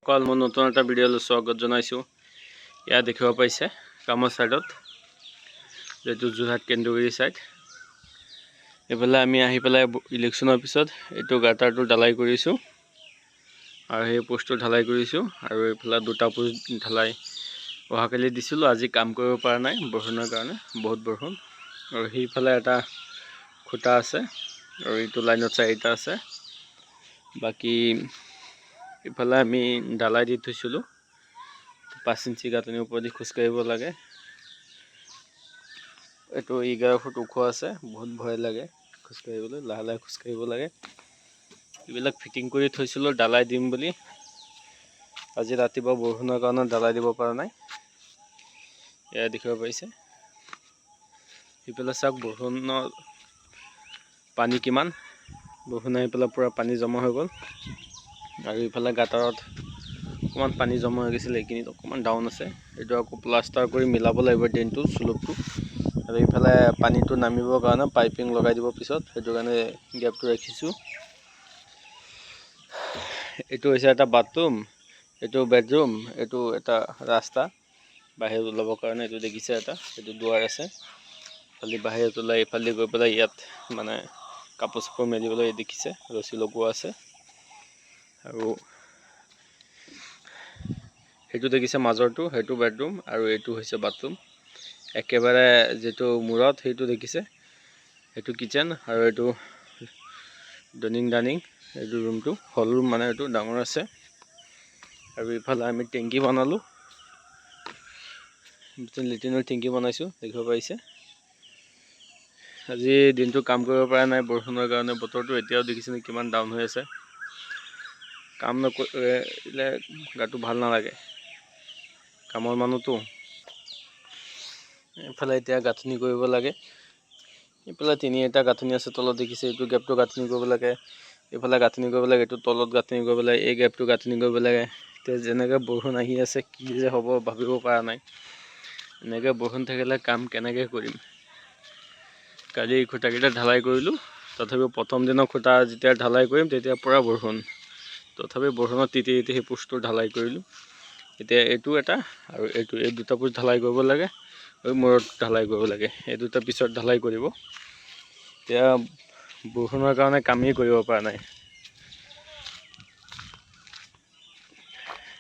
সকল মই নতুন এটা ভিডিঅ'লৈ স্বাগত জনাইছোঁ। ইয়াত দেখিব পাইছে কামৰ ছাইডত যেটো যোৰহাট কেন্দ্ৰগুৰি ছাইড। এইফালে আমি আহি পেলাই ইলেকশ্যনৰ পিছত এইটো গাটাৰটো ঢালাই কৰিছোঁ আৰু সেই পোষ্টটো ঢালাই কৰিছোঁ আৰু এইফালে দুটা পোষ্ট ঢালাই অহাকালি দিছিলোঁ। আজি কাম কৰিব পৰা নাই বৰষুণৰ কাৰণে, বহুত বৰষুণ। আৰু সেইফালে এটা খুঁটা আছে আৰু এইটো লাইনত চাৰিটা আছে। বাকী ইফালে আমি ঢালাই দি থৈছিলোঁ 5 ইঞ্চি গাঁথনিৰ ওপৰেদি খোজকাঢ়িব লাগে। এইটো 11 ফুট ওখ আছে, বহুত ভয় লাগে খোজকাঢ়িবলৈ, লাহে লাহে খোজকাঢ়িব লাগে। এইবিলাক ফিটিং কৰি থৈছিলোঁ ঢালাই দিম বুলি। আজি ৰাতিপুৱা বৰষুণৰ কাৰণে ঢালাই দিব পৰা নাই। এয়া দেখিব পাইছে। সিফালে চাওক বৰষুণৰ পানী কিমান, বৰষুণ আহি পেলাই পূৰা পানী জমা হৈ গ'ল। আৰু ইফালে গাটাৰত অকণমান পানী জমা হৈ গৈছিলে, এইখিনিত অকণমান ডাউন আছে। এইটো আকৌ প্লাষ্টাৰ কৰি মিলাব লাগিব ড্ৰেইনটো, স্লোপটো। আৰু ইফালে পানীটো নামিবৰ কাৰণে পাইপিং লগাই দিব পিছত, সেইটো কাৰণে গেপটো ৰাখিছোঁ। এইটো হৈছে এটা বাথৰুম, এইটো বেডৰুম, এইটো এটা ৰাস্তা বাহিৰত ওলাবৰ কাৰণে। এইটো দেখিছে এটা, এইটো দুৱাৰ আছে। খালি বাহিৰত ওলাই এইফালে গৈ পেলাই ইয়াত মানে কাপোৰ চাপোৰ মেলিবলৈ দেখিছে ৰছী লগোৱা আছে। আৰু সেইটো দেখিছে মাজৰটো, সেইটো বেডৰুম আৰু এইটো হৈছে বাথৰুম। একেবাৰে যিটো মূৰত সেইটো দেখিছে, সেইটো কিচেন আৰু এইটো ডাইনিং। এইটো ৰুমটো হল ৰুম, মানে এইটো ডাঙৰ আছে। আৰু ইফালে আমি টেংকি বনালোঁ, লেট্ৰিনৰ টেংকি বনাইছোঁ, দেখিব পাৰিছে। আজি দিনটো কাম কৰিব পৰা নাই বৰষুণৰ কাৰণে। বতৰটো এতিয়াও দেখিছেনে কিমান ডাউন হৈ আছে। কাম নকৰিলে গাটো ভাল নালাগে, কামৰ মানুহটো। এইফালে এতিয়া গাঁথনি কৰিব লাগে। এইফালে এটা গাঁথনি আছে তলত দেখিছে, এইটো গেপটো গাঁথনি কৰিব লাগে। এইফালে গাঁথনি কৰিব লাগে, এইটো তলত গাঁথনি কৰিব লাগে, এই গেপটো গাঁথনি কৰিব লাগে। এতিয়া যেনেকৈ বৰষুণ আহি আছে কি যে হ'ব ভাবিব পৰা নাই। এনেকৈ বৰষুণ থাকিলে কাম কেনেকৈ কৰিম। কালি খুঁটাকেইটা ঢালাই কৰিলোঁ, তথাপিও প্ৰথম দিনৰ খুঁটা যেতিয়া ঢালাই কৰিম তেতিয়া পূৰা বৰষুণ। তথাপি বৰষুণত তিতি সেই পোষ্টটো ঢালাই কৰিলোঁ। এতিয়া এইটো এটা আৰু এইটো, এই দুটা পোষ্ট ঢালাই কৰিব লাগে, আৰু মূৰত ঢালাই কৰিব লাগে। এই দুটা পিছত ঢালাই কৰিব। এতিয়া বৰষুণৰ কাৰণে কামেই কৰিব পৰা নাই।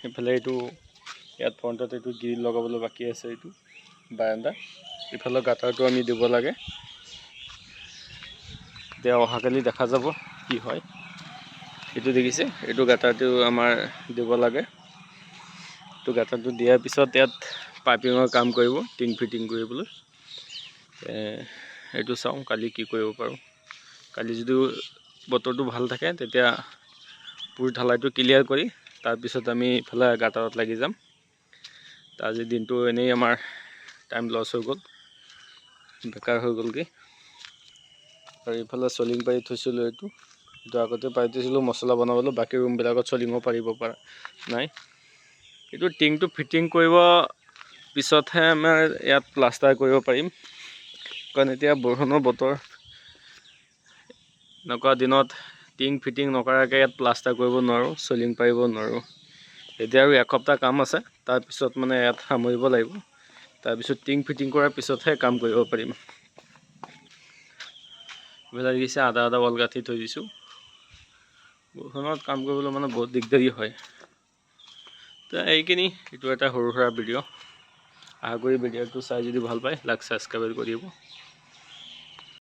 এইফালে এইটো ইয়াত ফ্ৰণ্টত এইটো গ্ৰিল লগাবলৈ বাকী আছে, এইটো বাৰাণ্ডা। ইফালে গাটাৰটো আমি দিব লাগে। এতিয়া অহাকালি দেখা যাব কি হয়। এইটো দেখিছে, এইটো গাটাৰটো আমাৰ দিব লাগে। এইটো গাটাৰটো দিয়াৰ পিছত ইয়াত পাইপিঙৰ কাম কৰিব, টিং ফিটিং কৰিবলৈ। এইটো চাওঁ কালি কি কৰিব পাৰোঁ। কালি যদি বতৰটো ভাল থাকে তেতিয়া পুৰ ঢালাইটো ক্লিয়াৰ কৰি তাৰপিছত আমি ইফালে গাটাৰত লাগি যাম। আজি দিনটো এনেই আমাৰ টাইম লছ হৈ গ'ল, বেকাৰ হৈ গ'লগৈ। আৰু ইফালে চলিং পাৰি থৈছিলোঁ, এইটো আগতে পাৰি থৈছিলোঁ মছলা বনাবলৈ। বাকী ৰুমবিলাকত চলিঙো পাৰিব পৰা নাই। এইটো টিংটো ফিটিং কৰিব পিছতহে আমাৰ ইয়াত প্লাষ্টাৰ কৰিব পাৰিম, কাৰণ এতিয়া বৰষুণৰ বতৰ। এনেকুৱা দিনত টিং ফিটিং নকৰাকৈ ইয়াত প্লাষ্টাৰ কৰিব নোৱাৰোঁ, চলিং পাৰিব নোৱাৰোঁ। এতিয়া আৰু এসপ্তাহ কাম আছে, তাৰপিছত মানে ইয়াত সামৰিব লাগিব। তাৰপিছত টিং ফিটিং কৰাৰ পিছতহে কাম কৰিব পাৰিম। এইবিলাক দেখিছে, আধা ৱাল গাঁঠি থৈ দিছোঁ। বৰষুণত কাম কৰিবলৈ মানে বহুত দিগদাৰী হয়। তো এইখিনি, এইটো এটা সৰু সুৰা ভিডিঅ'। আশা কৰি ভিডিঅ'টো চাই যদি ভাল পায় লাইক ছাবস্ক্ৰাইব কৰিব।